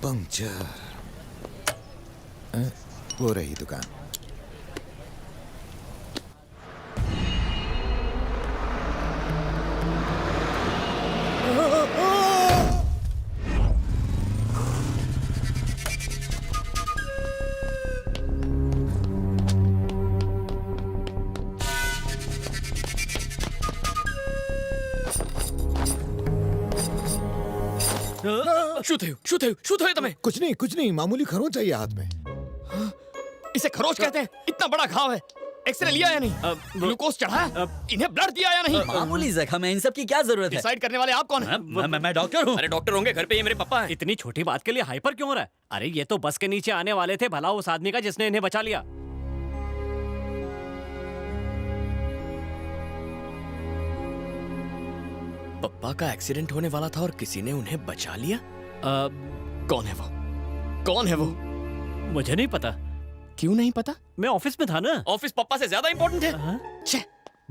Puncture. वो रही दुकान। શું થયું તમે? कुछ नहीं मामूली खरोंच चाहिए हाथ में। इसे खरोच कहते हैं। इतना बड़ा घाव है, एक्सरे लिया या नहीं? ग्लूकोज चढ़ाया? इन्हें ब्लड दिया या नहीं? मामूली जख्म है, इन सब की क्या जरूरत है? डिसाइड करने वाले आप कौन हैं? मैं डॉक्टर हूँ। अरे डॉक्टर होंगे, घर पे ये मेरे पापा हैं। इतनी छोटी बात के लिए हाइपर क्यों हो रहा है? अरे ये तो बस के नीचे आने वाले थे, भला उस आदमी का जिसने इन्हें बचा लिया। पप्पा का एक्सीडेंट होने वाला था और किसी ने उन्हें बचा लिया। कौन है वो? कौन है वो? मुझे नहीं पता। क्यों नहीं पता? मैं ऑफिस में था ना। ऑफिस पप्पा से ज्यादा इंपॉर्टेंट है। छे,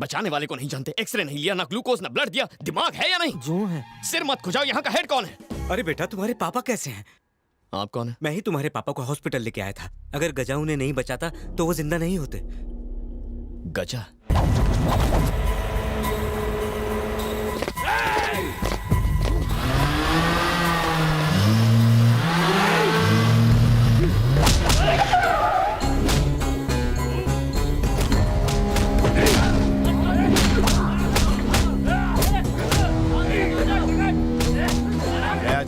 बचाने वाले को नहीं जानते, एक्सरे नहीं लिया, ना ग्लूकोज, ना ब्लड दिया। दिमाग है या नहीं? जो है। सिर मत खुजाओ, यहाँ का हेड कौन है? अरे बेटा, तुम्हारे पापा कैसे हैं? आप कौन है? मैं ही तुम्हारे पापा को हॉस्पिटल लेके आया था। अगर गजा उन्हें नहीं बचाता तो वो जिंदा नहीं होते। गजा?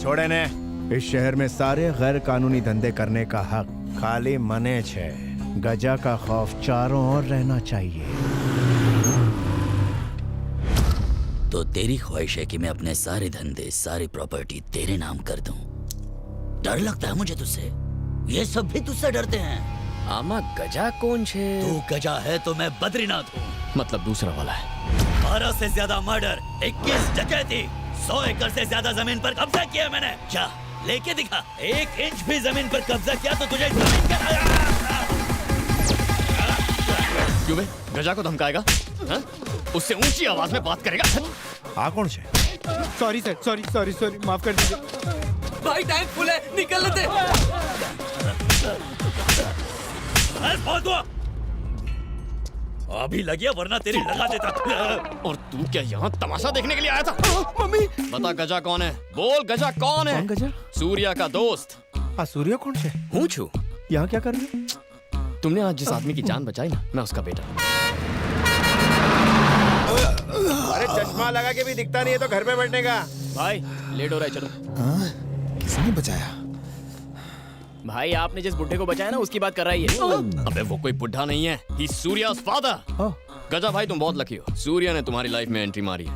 छोड़े ने। इस शहर में सारे गैर कानूनी धंधे करने का हक खाली मने छे। गजा का खौफ चारों ओर रहना चाहिए। तो तेरी ख्वाहिश है कि मैं अपने सारे धंधे, सारी प्रॉपर्टी तेरे नाम कर दूं। डर लगता है मुझे तुझसे। ये सब भी तुझसे डरते हैं। आमा गजा कौन छे? तू गजा है तो मैं बद्रीनाथ हूँ। मतलब दूसरा वाला है। 12 से ज्यादा मर्डर, 21 डकैती, 100 एकड़ से ज्यादा जमीन पर कब्जा किया मैंने। क्या लेके दिखा? 1 इंच भी जमीन पर कब्जा किया तो तुझे जमीन का। क्यों बे? गजा को धमकाएगा? हाँ? उससे ऊंची आवाज में बात करेगा? कौन से? सॉरी सर, सॉरी माफ कर दीजिए। भाई टैंक फुल है, निकल लेते। बहुत हुआ। अभी लगिया वरना तेरी लगा देता। और तू क्या यहाँ तमाशा देखने के लिए आया था? मम्मी बता, गजा कौन है? बोल, गजा कौन है? कौन गजा? सूर्या का दोस्त। सूर्या कौन से? हूँ छू। यहाँ क्या कर रही है? तुमने आज जिस आदमी की जान बचाई ना, मैं उसका बेटा। अरे चश्मा लगा के भी दिखता नहीं है तो घर पे बैठने का। भाई लेट हो रहा है, चलो। किसने बचाया? भाई आपने जिस बुढ़े को बचाया ना, उसकी बात कर रही है। अबे वो कोई बुढ़ा नहीं है, ही सूर्या's father। गजा भाई तुम बहुत लकी हो, सूर्या ने तुम्हारी लाइफ में एंट्री मारी है।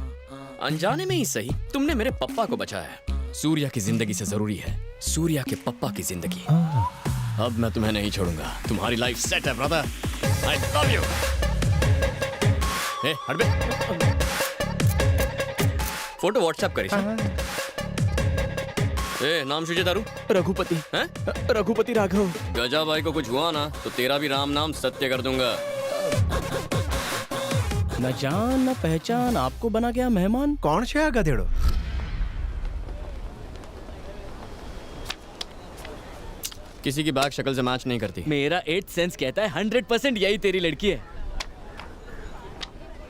अनजाने में ही सही, तुमने मेरे पप्पा को बचाया है। सूर्या की जिंदगी से जरूरी है सूर्या के पप्पा की जिंदगी। अब मैं तुम्हें नहीं छोड़ूंगा, तुम्हारी लाइफ सेट है ब्रदर। I love you. हट बे। फोटो व्हाट्सएप करी। नाम शुजे दारू? रघुपति। हैं? रघुपति राघव। गजा भाई को कुछ हुआ ना तो तेरा भी राम नाम सत्य कर दूंगा। न जान न पहचान, आपको बना गया मेहमान। कौन से गधेड़ो? किसी की बैग शक्ल से मैच नहीं करती। मेरा 8th सेंस कहता है 100% यही तेरी लड़की है।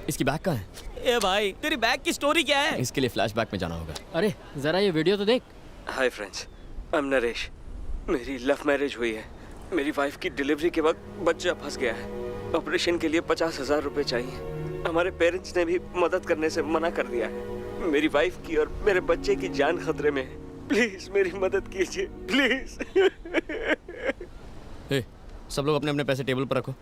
इसकी बैग कहाँ है? ए भाई, तेरी बैग की स्टोरी क्या है? इसके लिए फ्लैशबैक में जाना होगा। अरे जरा ये वीडियो तो देख। Hi friends, I am Naresh. मेरी लव मैरिज हुई है। मेरी वाइफ की डिलीवरी के वक्त बच्चा फंस गया है। ऑपरेशन के लिए 50,000 रुपए चाहिए। हमारे पेरेंट्स ने भी मदद करने से मना कर दिया है। मेरी वाइफ की और मेरे बच्चे की जान खतरे में है। प्लीज मेरी मदद कीजिए, प्लीज। सब लोग अपने अपने पैसे टेबल पर रखो।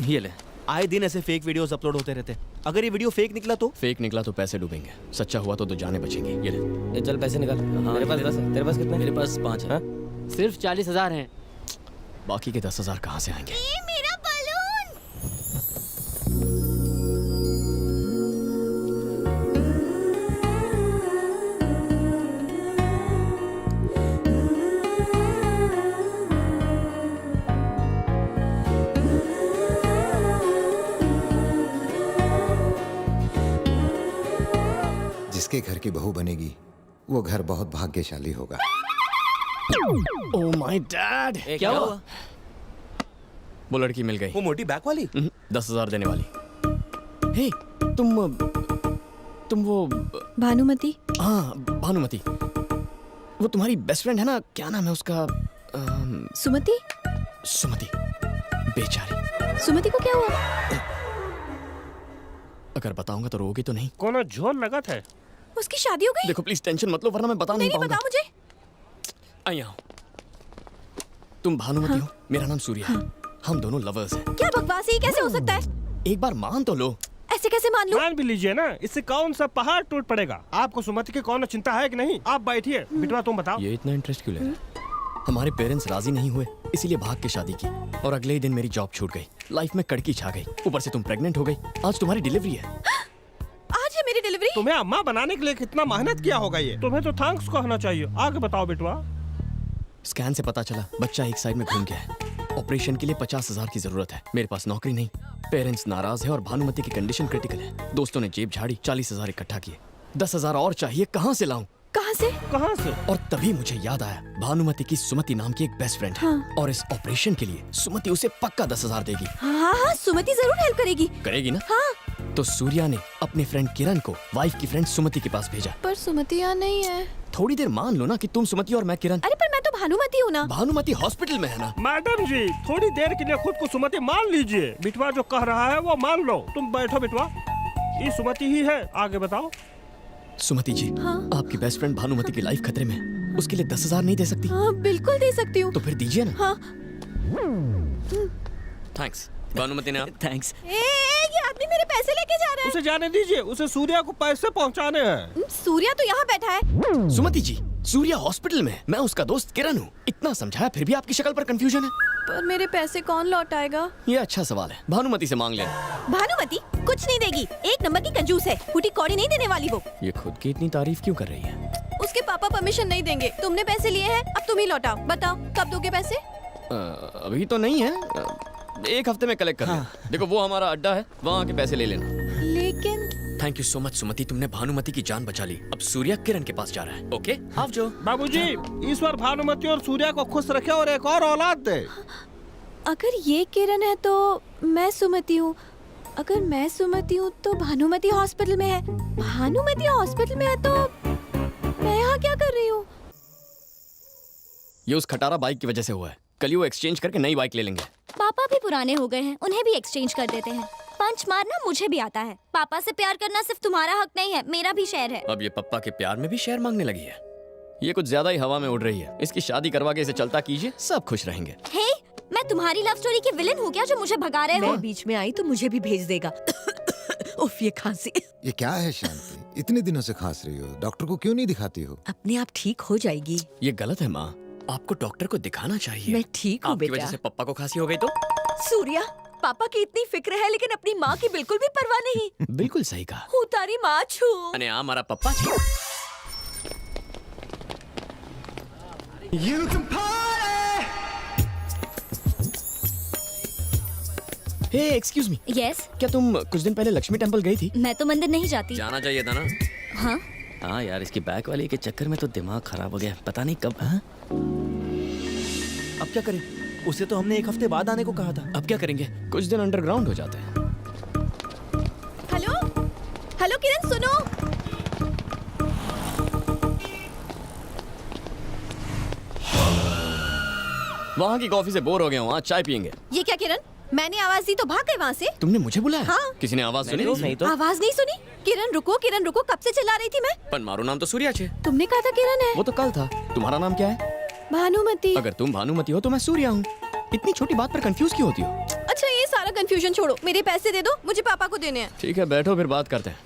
ये ले। आए दिन ऐसे फेक वीडियोस अपलोड होते रहते हैं। अगर ये वीडियो फेक निकला तो? फेक निकला तो पैसे डूबेंगे, सच्चा हुआ तो जाने बचेंगी। ये ले। चल पैसे निकाल। मेरे पास 10 है। तेरे पास कितने? मेरे पास 5 है। सिर्फ 40,000 हैं। बाकी के 10,000 कहाँ से आएंगे? ये मेरा बलून। जिसके घर की बहू बनेगी वो घर बहुत भाग्यशाली होगा। ओह माय डैड, क्या हुआ? वो लड़की मिल गई। वो मोटी बैक वाली? 10,000 देने वाली। हे, तुम वो, भानुमति। हाँ भानुमति, वो तुम्हारी बेस्ट फ्रेंड है ना, क्या नाम है उसका? सुमति। सुमति, बेचारी। सुमति को क्या हुआ? अगर बताऊंगा तो रोगी तो नहीं? कोनो झोल लगा था। उसकी शादी हो गई? देखो प्लीज टेंशन मत लो, वरना मैं बता नहीं नहीं पाऊंगा। बताओ मुझे। आई आओ। तुम भानुमति हो, मेरा नाम सूर्या है। हम दोनों लवर्स हैं। क्या बकवास है, ये कैसे हो सकता है? एक बार मान तो लो। ऐसे कैसे मान लूं? मान भी लीजिए ना, इससे कौन सा पहाड़ टूट पड़ेगा। आपको सुमति की कौन चिंता है कि नहीं? आप बैठिए, बिटवा तुम बताओ। ये इतना इंटरेस्ट क्यों ले रहे? हमारे पेरेंट्स राजी नहीं हुए, इसीलिए भाग के शादी की, और अगले ही दिन मेरी जॉब छूट गई। लाइफ में कड़की छा गई, ऊपर से तुम प्रेग्नेंट हो गई। आज तुम्हारी डिलीवरी है। आज है मेरी डिलीवरी? तुम्हें अम्मा बनाने के लिए कितना मेहनत किया होगा ये। तुम्हें तो थैंक्स कहना चाहिए। आगे बताओ बिटवा। स्कैन से पता चला बच्चा एक साइड में घूम गया है। ऑपरेशन के लिए 50,000 की जरूरत है। मेरे पास नौकरी नहीं, पेरेंट्स नाराज है और भानुमति की कंडीशन क्रिटिकल है। दोस्तों ने जेब झाड़ी, 40,000 इकट्ठा किए। 10,000 और चाहिए, कहाँ से लाऊं? कहाँ से? कहाँ से? और तभी मुझे याद आया, भानुमति की सुमति नाम की एक बेस्ट फ्रेंड है। और इस ऑपरेशन के लिए सुमति उसे पक्का 10,000 देगी। हाँ हाँ, सुमति जरूर हेल्प करेगी। करेगी ना? हाँ। तो सूर्या ने अपने फ्रेंड किरण को वाइफ की फ्रेंड सुमति के पास भेजा। पर सुमति यहाँ नहीं है। थोड़ी देर मान लो ना कि तुम सुमति और मैं किरण। अरे पर मैं तो भानुमति हूँ ना। भानुमति हॉस्पिटल में है ना। मैडम जी, थोड़ी देर के लिए खुद को सुमति मान लीजिए। बिटवा जो कह रहा है वो मान लो। तुम बैठो बिटवा, ये सुमति ही है। आगे बताओ। सुमति जी, हाँ? आपकी बेस्ट फ्रेंड भानुमति की लाइफ खतरे में है। उसके लिए 10,000 नहीं दे सकती? हाँ बिल्कुल दे सकती हूँ। तो फिर दीजिए ना। हाँ। थैंक्स भानुमति ने। थैंक्स। ये आदमी मेरे पैसे लेके जा रहा है। उसे जाने दीजिए, उसे सूर्या को पैसे पहुंचाने हैं। सूर्या तो यहाँ बैठा है। सुमति जी, सूर्या हॉस्पिटल में है। मैं उसका दोस्त किरण हूँ। इतना समझाया फिर भी आपकी शक्ल पर कंफ्यूजन है। पर मेरे पैसे कौन लौटाएगा? ये अच्छा सवाल है, भानुमति से मांग लेना। भानुमति कुछ नहीं देगी, एक नंबर की कंजूस है। फूटी कौड़ी नहीं देने वाली वो। ये खुद की इतनी तारीफ क्यों कर रही है? उसके पापा परमिशन नहीं देंगे। तुमने पैसे लिए हैं, अब तुम ही लौटाओ। बताओ कब दोगे पैसे? अभी तो नहीं है, एक हफ्ते में कलेक्ट कर लेना। देखो वो हमारा अड्डा है, वहाँ के पैसे ले लेना। लेकिन थैंक यू सो मच सुमति, तुमने भानुमति की जान बचा ली। अब सूर्या किरण के पास जा रहा है। ओके आप जो। बाबूजी, ईश्वर भानुमति और सूर्या को खुश रखे और एक और औलाद दे। अगर ये किरण है तो मैं सुमति हूँ। अगर मैं सुमति हूँ तो भानुमति हॉस्पिटल में है। भानुमति हॉस्पिटल में है तो मैं यहाँ क्या कर रही हूँ? ये उस खटारा बाइक की वजह से हुआ है। कल ही वो एक्सचेंज करके नई बाइक ले लेंगे। पापा भी पुराने हो गए हैं, उन्हें भी एक्सचेंज कर देते हैं। पंच मारना मुझे भी आता है। पापा से प्यार करना सिर्फ तुम्हारा हक नहीं है, मेरा भी शेयर है। अब ये पप्पा के प्यार में भी शेयर मांगने लगी है। ये कुछ ज्यादा ही हवा में उड़ रही है। इसकी शादी करवा के इसे चलता कीजिए, सब खुश रहेंगे। हे, मैं तुम्हारी लव स्टोरी की विलेन हूँ क्या जो मुझे भगा रहे हो? मैं बीच में आई तो मुझे भी भेज देगा। उफ, ये खांसी। ये क्या है शांति? इतने दिनों से खांस रही हो, डॉक्टर को क्यों नहीं दिखाती हो? अपने आप ठीक हो जाएगी। ये गलत है माँ, आपको डॉक्टर को दिखाना चाहिए। मैं ठीक हूँ आपकी बेटा। वजह से पप्पा को खांसी हो गई तो? सूर्या, पापा की इतनी फिक्र है लेकिन अपनी माँ की बिल्कुल भी परवाह नहीं। बिल्कुल सही कहा। हूँ तारी माँ छू। अने आ मारा पप्पा छे। हे एक्सक्यूज मी, यस, क्या तुम कुछ दिन पहले लक्ष्मी टेंपल गई थी? मैं तो मंदिर नहीं जाती। जाना चाहिए था ना। हाँ, हाँ यार, इसकी बैक वाली के चक्कर में तो दिमाग खराब हो गया। पता नहीं कब। हाँ? अब क्या करें? उसे तो हमने एक हफ्ते बाद आने को कहा था। अब क्या करेंगे? कुछ दिन अंडरग्राउंड हो जाते हैं। हेलो हेलो किरण सुनो। वहाँ की कॉफी से बोर हो गया हूँ, आज चाय पियेंगे। ये क्या किरण, मैंने आवाज दी तो भाग गए वहाँ से? तुमने मुझे बुलाया? हाँ। किसी ने आवाज सुनी? नहीं तो। आवाज नहीं सुनी? किरण रुको कब से चिल्ला रही थी मैं? पर मारो नाम तो सूर्या छे। तुमने कहा था किरण है। वो तो कल था। तुम्हारा नाम क्या है? भानुमति। अगर तुम भानुमति हो तो मैं सूर्या हूँ। इतनी छोटी बात पर कंफ्यूज क्यों होती हो? अच्छा ये सारा कंफ्यूजन छोड़ो, मेरे पैसे दे दो, मुझे पापा को देने हैं। ठीक है बैठो, फिर बात करते हैं।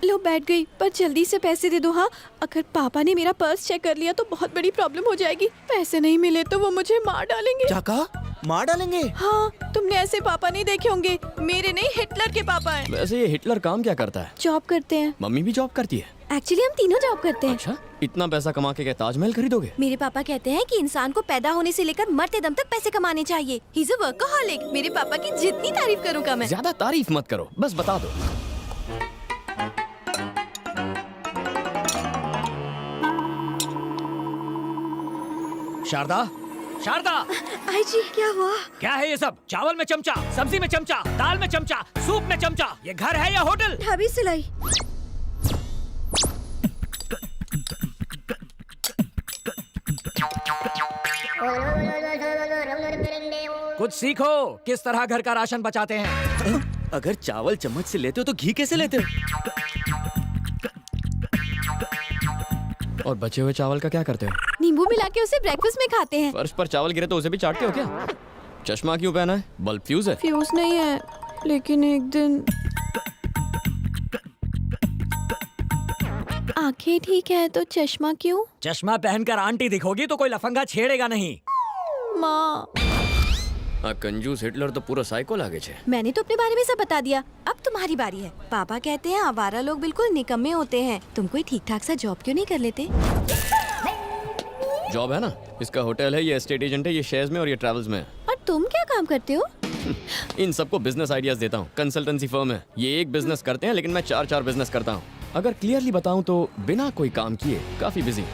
लो बैठ गई, पर जल्दी से पैसे दे दो। हाँ, अगर पापा ने मेरा पर्स चेक कर लिया तो बहुत बड़ी प्रॉब्लम हो जाएगी। पैसे नहीं मिले तो वो मुझे मार डालेंगे। क्या कहा? मार डालेंगे? हाँ, तुमने ऐसे पापा नहीं देखे होंगे। मेरे नहीं, हिटलर के पापा हैं। वैसे ये हिटलर काम क्या करता है? जॉब करते हैं। मम्मी भी जॉब करती है? एक्चुअली हम तीनों जॉब करते हैं। अच्छा, इतना पैसा कमा के क्या ताजमहल खरीदोगे? मेरे पापा कहते हैं कि इंसान को पैदा होने से लेकर मरते दम तक पैसे कमाने चाहिए। He is a workaholic. मेरे पापा की जितनी तारीफ करूँ कम है। ज्यादा तारीफ मत करो, बस बता दो। शारदा, शारदा, आई जी क्या हुआ? क्या है ये सब? चावल में चमचा, सब्जी में चमचा, दाल में चमचा, सूप में चमचा। ये घर है या होटल? ढाबी सिलाई। कुछ सीखो, किस तरह घर का राशन बचाते हैं। अगर चावल चम्मच से लेते हो तो घी कैसे लेते हो? और बचे हुए चावल का क्या करते हो? नींबू मिला के उसे ब्रेकफास्ट में खाते हैं। फर्श पर चावल गिरे तो उसे भी चाटते हो क्या? चश्मा क्यों पहना है? बल्ब फ्यूज है? फ्यूज नहीं है, लेकिन एक दिन आंखें ठीक है तो चश्मा क्यों? चश्मा पहनकर आंटी दिखोगी तो कोई लफंगा छेड़ेगा नहीं। माँ, कंजूस हिटलर तो पूरा साइको लागे छे। मैंने तो अपने बारे में सब बता दिया, अब तुम्हारी बारी है। पापा कहते हैं आवारा लोग बिल्कुल निकम्मे होते हैं। तुम कोई ठीक ठाक सा जॉब क्यों नहीं कर लेते? जॉब है ना, इसका होटल है, ये एस्टेट एजेंट है, ये शेयर्स में और ये ट्रैवल्स में है। और तुम क्या काम करते हो? इन सबको बिजनेस आइडियाज देता हूँ। कंसल्टेंसी फर्म है, ये एक बिजनेस करते हैं लेकिन मैं चार बिजनेस करता हूँ। अगर क्लियरली बताऊँ तो बिना कोई काम किए काफी बिजी।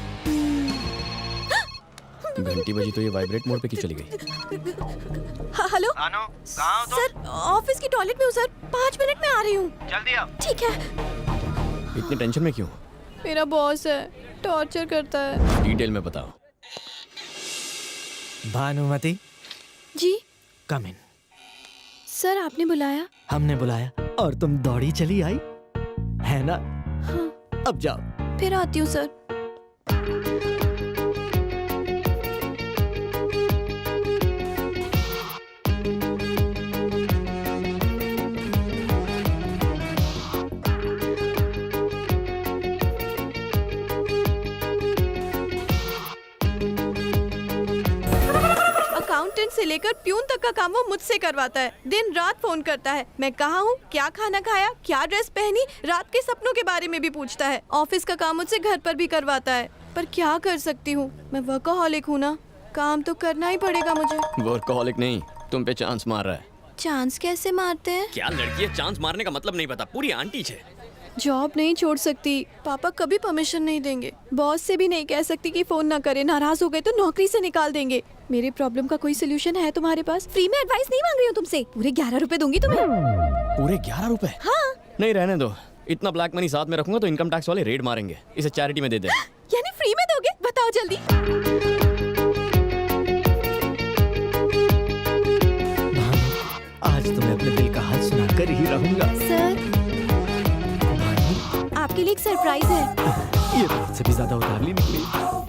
घंटी बजी तो ये वाइब्रेट मोड पे क्यों चली गई? हेलो सर, ऑफिस की टॉयलेट में हूँ सर, 5 मिनट में आ रही हूँ। जल्दी आओ। ठीक है। इतनी टेंशन में क्यों? मेरा बॉस है, टॉर्चर करता है। डिटेल में बताओ। भानुमति, जी कम इन। सर, आपने बुलाया? हमने बुलाया और तुम दौड़ी चली आई, है ना? हाँ। अब जाओ। फिर आती हूँ सर। अकाउंटेंट से लेकर प्यून तक का काम वो मुझसे करवाता है। दिन रात फोन करता है, मैं कहाँ हूँ, क्या खाना खाया, क्या ड्रेस पहनी, रात के सपनों के बारे में भी पूछता है। ऑफिस का काम मुझसे घर पर भी करवाता है, पर क्या कर सकती हूँ, मैं वर्कहॉलिक हूँ ना, काम तो करना ही पड़ेगा मुझे। वर्कहॉलिक नहीं, तुम पे चांस मार रहा है। चांस कैसे मारते हैं? क्या लड़की है, चांस मारने का मतलब नहीं पता, पूरी आंटी छे। जॉब नहीं छोड़ सकती, पापा कभी परमिशन नहीं देंगे। बॉस से भी नहीं कह सकती कि फोन ना करे, नाराज हो गए तो नौकरी से निकाल देंगे। मेरे प्रॉब्लम का कोई सोल्यूशन है तुम्हारे पास? फ्री में एडवाइस नहीं मांग रही हूँ तुमसे, पूरे 11 रुपए दूंगी तुम्हें। पूरे 11 रुपए? हाँ। नहीं, रहने दो। इतना ब्लैक मनी साथ में रखूंगा तो इनकम टैक्स वाले रेड मारेंगे। इसे चैरिटी में दे दे। यानी फ्री में दोगे? बताओ जल्दी। आज तो मैं अपने दिल का हाल सुनाकर ही रहूंगा। सर, आपके लिए एक सरप्राइज है। ये तो मुझसे भी ज्यादा उतावली निकली।